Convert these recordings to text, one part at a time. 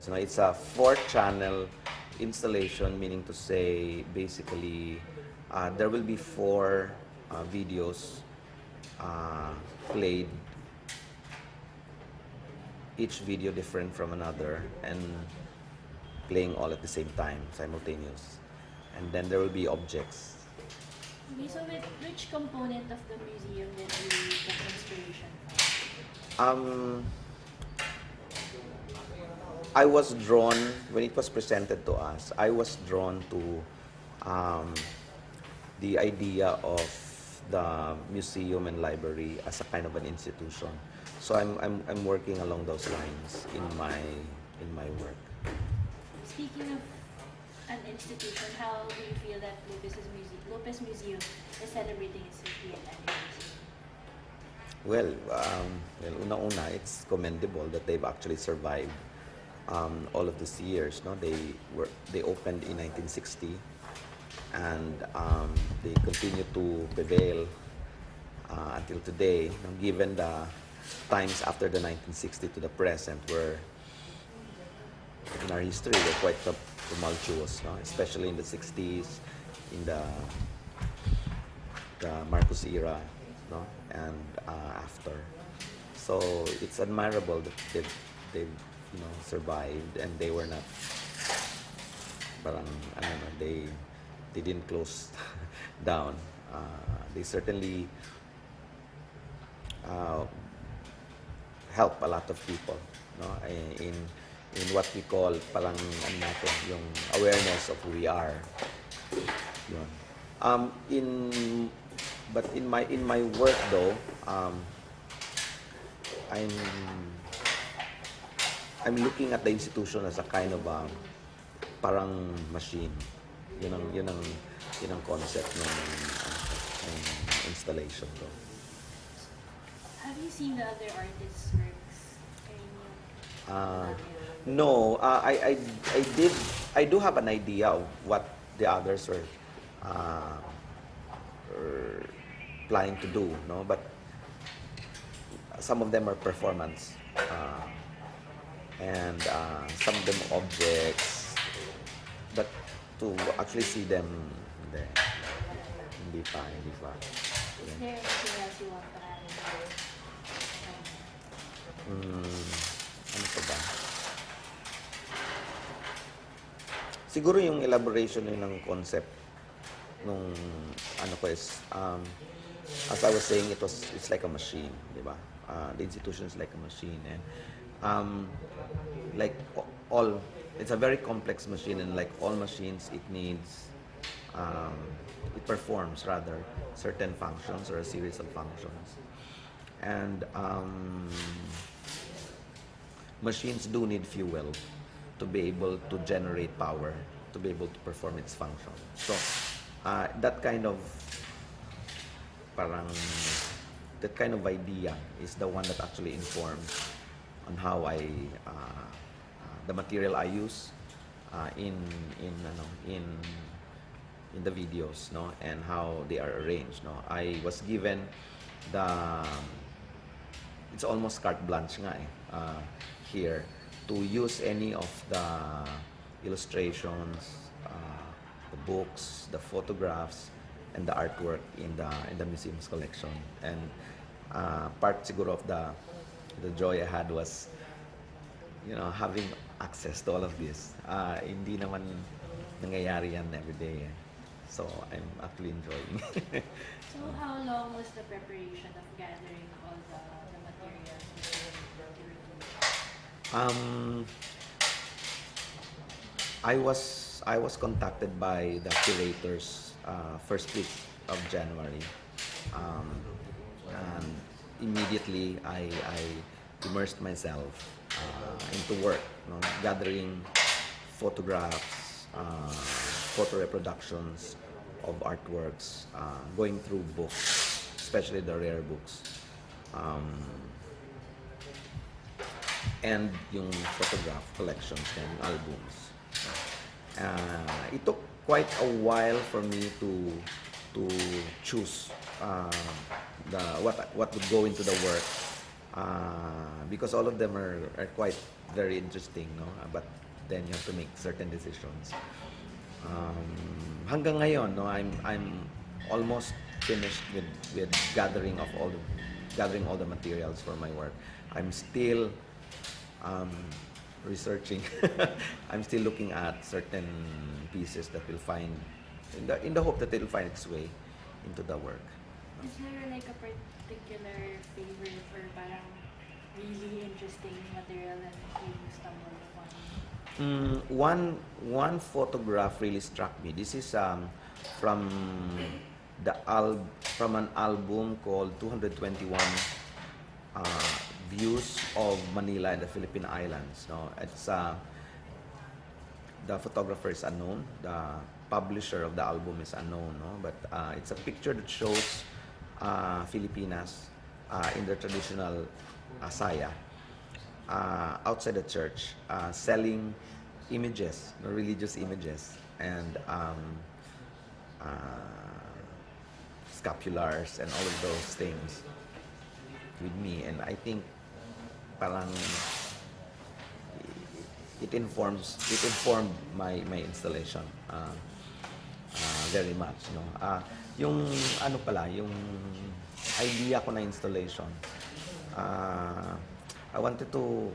So it's a 4-channel installation, meaning to say, basically, there will be 4 videos played, each video different from another, and playing all at the same time, simultaneous. And then there will be objects. Okay, so which component of the museum did you get inspiration from? I was drawn, when it was presented to us, I was drawn to the idea of the museum and library as a kind of an institution. So I'm working along those lines in my work. Speaking of an institution, how do you feel that Lopez Museum is celebrating its 50th anniversary? Well, una-una, it's commendable that they've actually survived all of these years. No, they opened in 1960, and they continue to prevail until today. Given the times after the 1960 to the present, where in our history were quite tumultuous, no? Especially in the 60s, in the Marcos era, no? And after. So it's admirable that they've survived, and they were not, parang, I don't know, they didn't close down. They certainly help a lot of people, no? In what we call parang yung awareness of who we are. Yun. In my work though, I'm looking at the institution as a kind of parang machine. Yun ang concept ng installation ko. Have you seen the other artists' works? No, I do have an idea of what the others are planning to do, no? But some of them are performance, and some of them objects. But to actually see them, hindi pa. Is there anything else you want to add? Ano pa ba? Siguro yung elaboration ng concept nung ano ko is, as I was saying, it's like a machine, di ba? The institution is like a machine, and like all, it's a very complex machine, and like all machines, it performs rather certain functions or a series of functions, and machines do need fuel to be able to generate power, to be able to perform its function. So that kind of idea is the one that actually informs on how the material I use in the videos, no, and how they are arranged, no. I was given it's almost carte blanche nga here to use any of the illustrations, the books, the photographs, and the artwork in the museum's collection. And part siguro of the joy I had was, having access to all of this. Hindi naman nangyayari yan every day. So I'm actually enjoying. So how long was the preparation of gathering all the materials? I was contacted by the curators first week of January, and immediately I immersed myself into work, gathering photographs, photo reproductions of artworks, going through books, especially the rare books, and yung photograph collections and albums. It took quite a while for me to choose what would go into the work, because all of them are quite very interesting, no? But then you have to make certain decisions. Hanggang ngayon, no, I'm almost finished with gathering all the materials for my work. I'm still um, researching. I'm still looking at certain pieces that will find in the hope that it will find its way into the work. Is there like a particular favorite or parang really interesting material that you stumbled upon? One photograph really struck me. This is from from an album called 221 Views of Manila and the Philippine Islands. No, it's the photographer is unknown. The publisher of the album is unknown. No, but it's a picture that shows Filipinas in their traditional saya outside the church, selling images, religious images, and scapulars and all of those things with me. And I think parang it informed my installation very much, no. Yung ano pala, yung idea ko na installation, I wanted to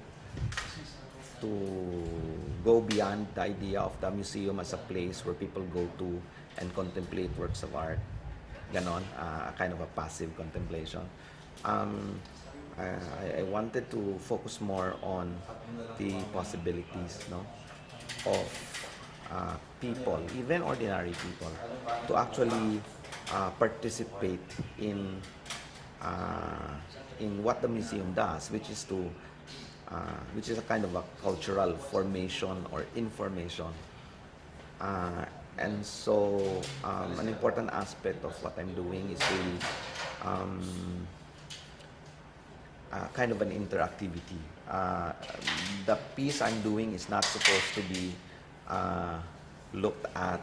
go beyond the idea of the museum as a place where people go to and contemplate works of art. Ganon, a kind of a passive contemplation. I wanted to focus more on the possibilities, no, of people, even ordinary people, to actually participate in what the museum does, which is a kind of a cultural formation or information. And so an important aspect of what I'm doing is really kind of an interactivity. The piece I'm doing is not supposed to be looked at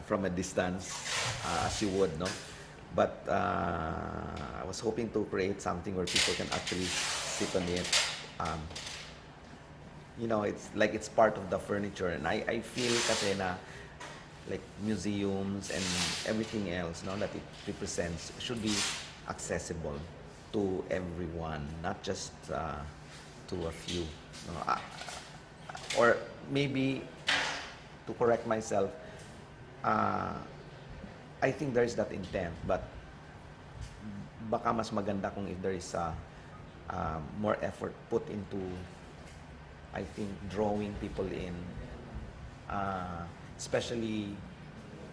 from a distance as you would, no? But I was hoping to create something where people can actually sit on it. You know, it's like it's part of the furniture, and I feel kasi na like museums and everything else, no, that it represents should be accessible to everyone, not just to a few, no? Or maybe to correct myself, I think there is that intent, but baka mas maganda kung if there is more effort put into, I think, drawing people in, especially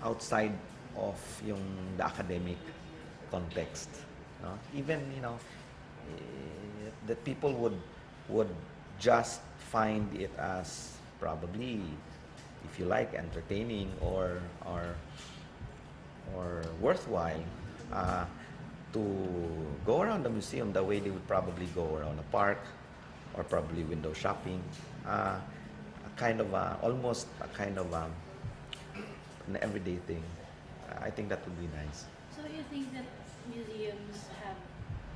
outside of yung the academic context, no? Even, you know, that people would just find it as probably, if you like, entertaining or worthwhile to go around the museum the way they would probably go around a park or probably window shopping. A kind of almost a kind of an everyday thing. I think that would be nice. So you think that museums have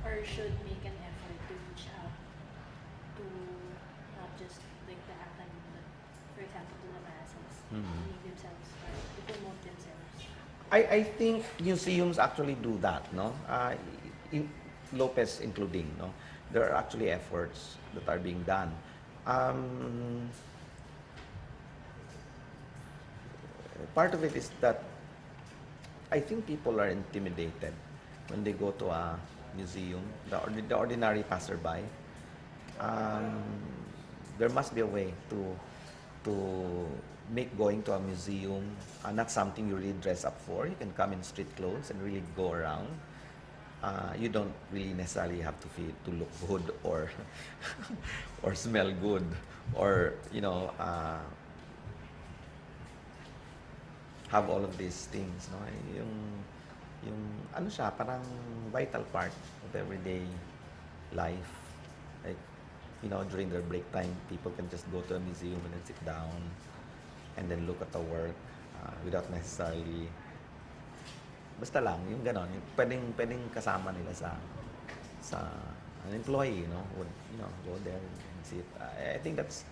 or should make an effort to reach out to not just like the academy, but for example to the masses, to make themselves or to promote themselves? I think museums actually do that, no? Lopez including, no? There are actually efforts that are being done. Part of it is that I think people are intimidated when they go to a museum, the ordinary passerby. There must be a way to make going to a museum not something you really dress up for. You can come in street clothes and really go around. You don't really necessarily have to look good or or smell good or, you know, have all of these things, no? Yung ano siya, parang vital part of everyday life. Like, you know, during their break time, people can just go to a museum and then sit down and then look at the work without necessarily, basta lang, yung ganon, yung pwedeng kasama nila sa an employee, would go there and see it. I think that's